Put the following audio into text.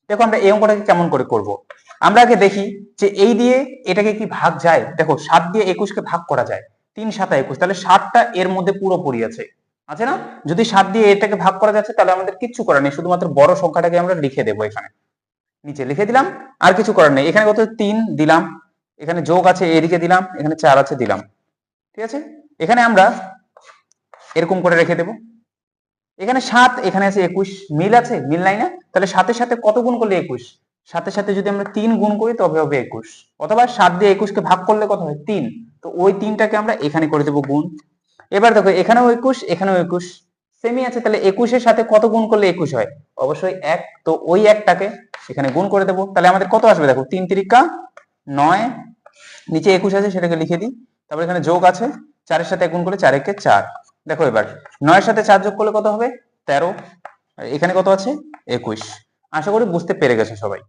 দেখো আমরা এই অঙ্কটাকে কেমন করে করব। আমরা আগে দেখি যে এই দিয়ে এটাকে কি ভাগ যায়। দেখো 7 দিয়ে 21 কে ভাগ করা যায়, 3 7 21, তাহলে 7টা এর মধ্যে পুরোপুরি আছে, আছে না? যদি 7 দিয়ে এটাকে ভাগ করা যাচ্ছে তাহলে আমাদের কিচ্ছু করার নেই, শুধুমাত্র বড় সংখ্যাটাকে আমরা লিখে দেবো, এখানে নিচে লিখে দিলাম, আর কিছু করার নেই। এখানে কত 3 দিলাম, এখানে যোগ আছে এদিকে দিলাম, এখানে 4 আছে দিলাম, ঠিক আছে। এখানে আমরা এরকম করে রেখে দেবো। এখানে 7, এখানে আছে 21, মিল আছে, মিল নাই না? তাহলে 7 সাথে কত গুণ করলে 21, 7 সাথে যদি আমরা 3 গুণ করি তবে হবে 21, অথবা 7 দিয়ে 21 কে ভাগ করলে কত হয় 3, তো ওই 3টাকে আমরা এখানে করে দেবো গুণ। এবার দেখো এখানেও 21, এখানেও 21, সেমই আছে, তাহলে 21 এর সাথে কত গুণ করলে 21 হয়, অবশ্যই 1, তো ওই একটাকে এখানে গুণ করে দেবো। তাহলে আমাদের কত আসবে, দেখো 3 তিরিকা 9, নিচে 21 আছে সেটাকে লিখে দিই, তারপর এখানে যোগ আছে, 4 এর সাথে 1 গুণ করলে 4 একে 4। দেখো এবার 9 এর সাথে 4 যোগ করলে কত হবে 13, আর এখানে কত আছে 21। আশা করি বুঝতে পেরে গেছো সবাই।